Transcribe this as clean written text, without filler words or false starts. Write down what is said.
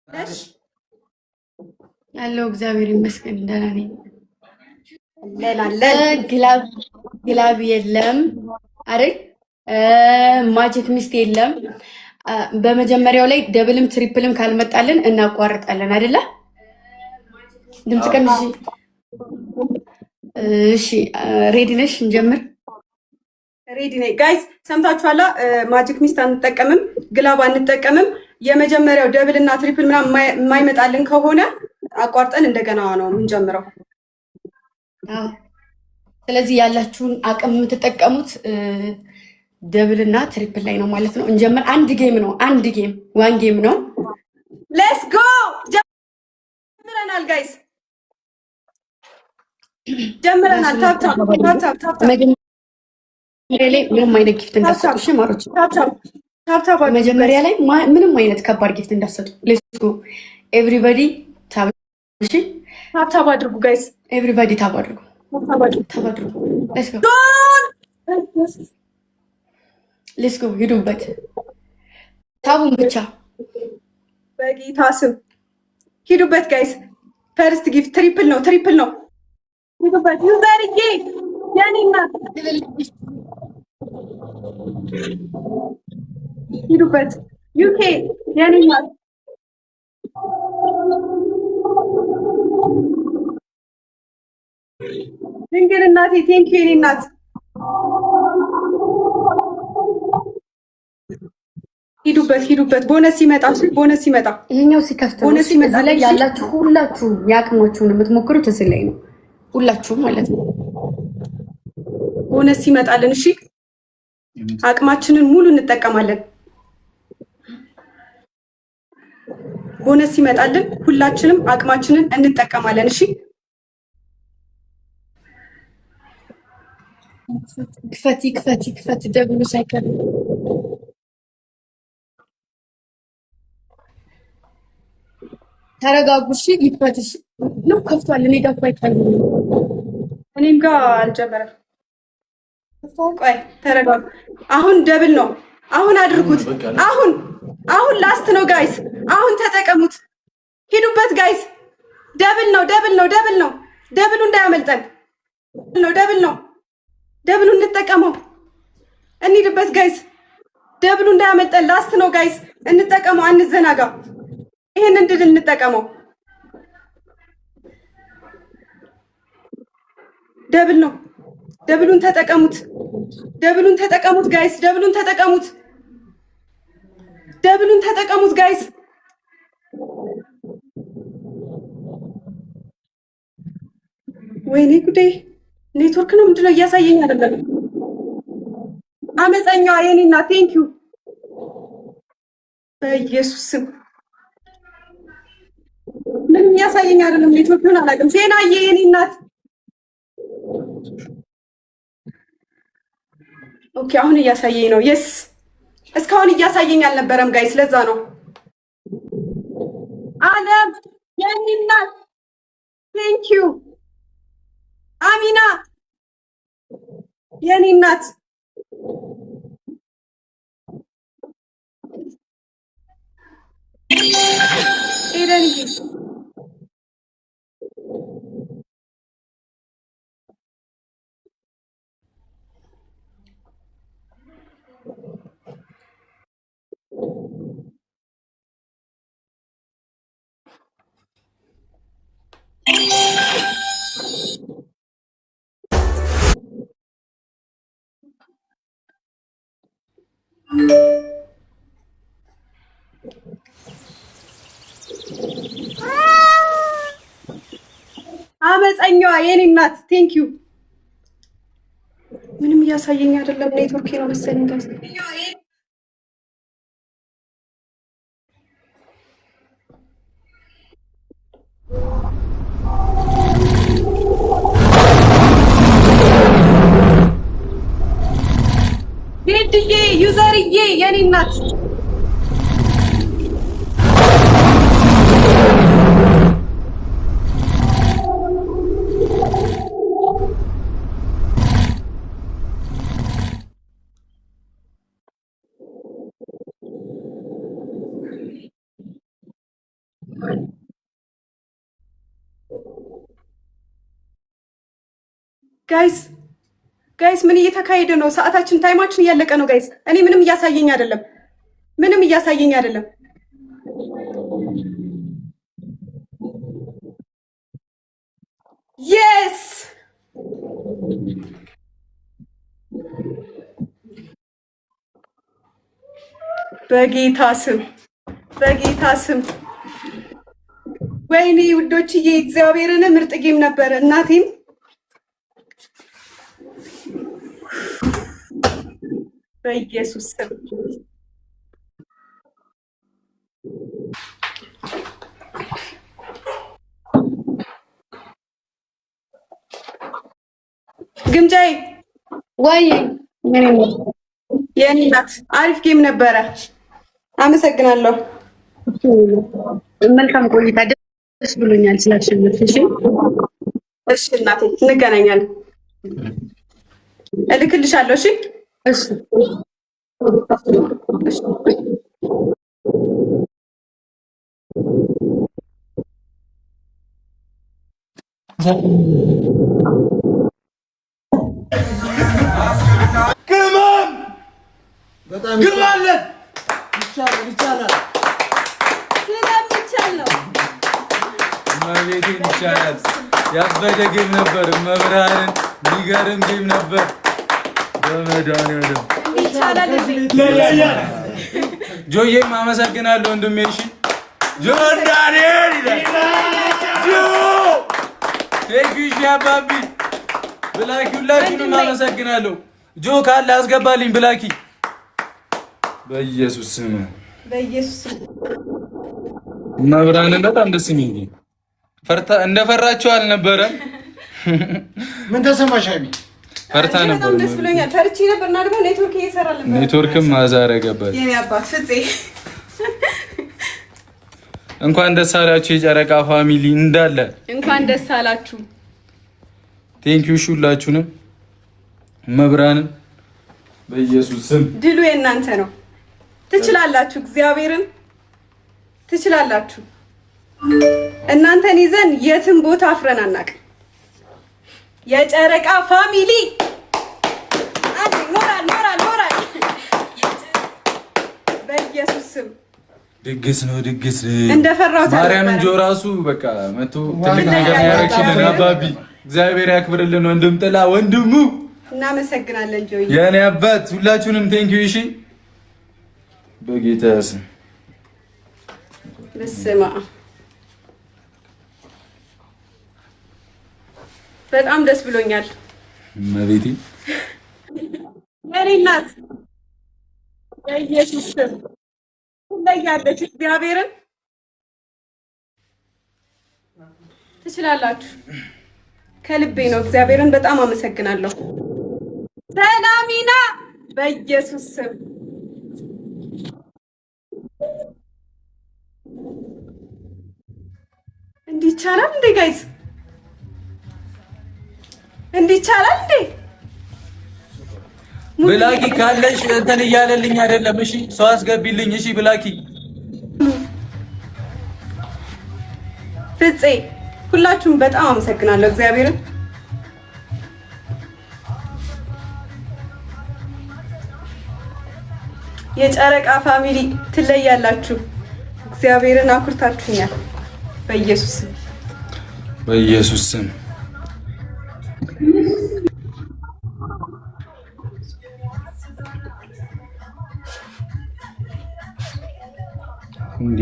ነሽ? ያለው እግዚአብሔር ይመስገን ደህና ነኝ። አለን ግላብ የለም አይደል? ማጂክ ሚስት የለም። በመጀመሪያው ላይ ደብልም ትሪፕልም ካልመጣልን እናቋርጣለን አይደለ? ድምጽ ቀንሽ። እሺ ሬዲ ነሽ? እንጀምር። ሬዲ ነኝ ጋይስ። ሰምታችኋላ። ማጂክ ሚስት አንጠቀምም፣ ግላብ አንጠቀምም። የመጀመሪያው ደብል እና ትሪፕል ምናምን የማይመጣልን ከሆነ አቋርጠን እንደገና ነው የምንጀምረው። ስለዚህ ያላችሁን አቅም የምትጠቀሙት ደብል እና ትሪፕል ላይ ነው ማለት ነው። እንጀምር። አንድ ጌም ነው፣ አንድ ጌም ዋን ጌም ነው። ሌትስ ጎ። ጀምረናል ጋይስ፣ ጀምረናል። ታፕ ታፕ ታፕ ታፕ መጀመሪያ ላይ ምንም አይነት ጊፍት እንዳትሰጡ እሺ ማሮች። መጀመሪያ ላይ ምንም አይነት ከባድ ጊፍት እንዳትሰጡ። ሌትስ ጎ ኤቭሪባዲ ታብ። እሺ ታፕ አድርጉ ጋይስ፣ ኤቭሪባዲ ታብ አድርጉ፣ ታብ አድርጉ። ሌትስ ጎ ሌትስ ጎ። ሂዱበት፣ ታቡን ብቻ በጌታ ስም ሂዱበት ጋይስ። ፈርስት ጊፍት ትሪፕል ነው፣ ትሪፕል ነው። ሂዱበት ዩዘርዬ፣ የኔ እናት ሂዱበት። ዩኬ የኔ እናት ድንግል እናቴ ቴንክ ዩ የኔ እናት። ሂዱበት ሂዱበት። ቦነስ ሲመጣ ቦነስ ሲመጣ ይሄኛው ሲከፍት ቦነስ ሲመጣ ላይ ያላችሁ ሁላችሁ ያቅማችሁን የምትሞክሩት እዚህ ላይ ነው፣ ሁላችሁም ማለት ነው። ቦነስ ሲመጣልን እሺ አቅማችንን ሙሉ እንጠቀማለን። ቦነስ ሲመጣልን ሁላችንም አቅማችንን እንጠቀማለን። እሺ ክፈቲ ክፈቲ ክፈቲ። ደብሉ ሳይከል ተረጋጉ። እሺ ይክፈትሽ ነው ከፍቷል። እኔ ጋር አይታይም፣ እኔም ጋር አልጀመረም። ቆይ ተረጋጉ። አሁን ደብል ነው። አሁን አድርጉት። አሁን ላስት ነው ጋይስ። አሁን ተጠቀሙት። ሂዱበት ጋይስ። ደብል ነው፣ ደብል ነው፣ ደብል ነው። ደብሉ እንዳያመልጠን ነው። ደብል ነው። ደብሉ እንጠቀመው። እንሂድበት ጋይስ። ደብሉ እንዳያመልጠን። ላስት ነው ጋይስ። እንጠቀመው፣ አንዘናጋ። ይሄን እንድል እንጠቀመው። ደብል ነው። ደብሉን ተጠቀሙት። ደብሉን ተጠቀሙት ጋይስ። ደብሉን ተጠቀሙት። ደብሉን ተጠቀሙት ጋይስ። ወይኔ ጉዴ! ኔትወርክ ነው ምንድነው እያሳየኝ አይደለም። አመፀኛዋ የኔ እናት ቴንክ ዩ በኢየሱስ ስም። ምንም እያሳየኝ አይደለም። ኔትወርክን አላውቅም። ዜናዬ የኔ እናት ኦኬ፣ አሁን እያሳየኝ ነው። የስ እስካሁን እያሳየኝ አልነበረም ጋይስ፣ ለዛ ነው። አለም የኔ እናት ቴንክ ዩ። አሚና የኔ እናት ኤደንዬ አመፀኛዋ የኔ እናት ቴንክ ዩ። ምንም እያሳየኝ አይደለም። ኔትወርክ ነው መሰለኝ ጋይስ። ሄድዬ ዩዘርዬ የኔ እናት ጋይስ ምን እየተካሄደ ነው? ሰዓታችን ታይማችን እያለቀ ነው ጋይስ። እኔ ምንም እያሳየኝ አይደለም። የስ በጌታ ስም ወይኔ ውዶችዬ፣ እግዚአብሔርን ምርጥ ጌም ነበረ። እናቴን በኢየሱስ ስም ግምጃዬ ወይ የኔ እናት አሪፍ ጌም ነበረ። አመሰግናለሁ። መልካም ቆይታ። ደስ ብሎኛል ስላሸነፍሽ። እሺ እናቴ እንገናኛለን። እልክልሻለሁ። እሺ ቅመም በጣም ግባለን። ይቻላል ስለሚቻል ነው። መቤቴን ይቻላል። ያበደ ጌም ነበር። መብራንን የሚገርም ጌም ነበር። በመድኃኒዓለም ይቻላል። ጆዬም አመሰግናለሁ ወንድሜ። እሺ ጆን ዳንኤል ቴንኪው አባቢ ብላኪ፣ ሁላችሁንም አመሰግናለሁ። ጆ ካለ አስገባልኝ ብላኪ። በኢየሱስ ስም መብራንን በጣም ደስ የሚል እንደፈራችሁ አልነበረም። ምን ተሰማሽ ሀይሚ? ፈርታ ነበር። በጣም ደስ ብሎኛል። ፈርቼ ነበር እና ደግሞ ኔትወርክ እየሰራል ነበር። ኔትወርክም ማዛረ ገባል። የኔ አባት ፍፄ እንኳን ደስ አላችሁ የጨረቃ ፋሚሊ እንዳለ እንኳን ደስ አላችሁ። ቴንኪው ሁላችሁንም መብራንን በኢየሱስ ስም ድሉ የእናንተ ነው። ትችላላችሁ፣ እግዚአብሔርን ትችላላችሁ። እናንተን ይዘን የትም ቦታ አፍረን አናውቅም። የጨረቃ ፋሚሊ አንዴ ሞራል በኢየሱስ ስም ድግስ ነው። እንደፈራሁት ማርያምን ጆ ራሱ በቃ መቶ ትልቅ ነገር ያረክልን አባቢ እግዚአብሔር ያክብርልን። ወንድም ጥላ ወንድሙ እናመሰግናለን። ጆይ የኔ አባት ሁላችሁንም ቴንኪው። እሺ በጌታ ስም በስመ አብ በጣም ደስ ብሎኛል። መቤቴ የኔ እናት በኢየሱስ ስም ትለያለች። እግዚአብሔርን ትችላላችሁ። ከልቤ ነው። እግዚአብሔርን በጣም አመሰግናለሁ። ሰላሚና በኢየሱስ ስም እንዲህ ይቻላል እንዴ ጋይስ? እንዲህ ይቻላል እንዴ? ብላኪ ካለሽ እንትን እያለልኝ አይደለም። እሺ ሰው አስገቢልኝ። እሺ ብላኪ ፍፄ ሁላችሁም በጣም አመሰግናለሁ። እግዚአብሔርን የጨረቃ ፋሚሊ ትለያላችሁ። እግዚአብሔርን አኩርታችሁኛል። በኢየሱስ ስም እንዴ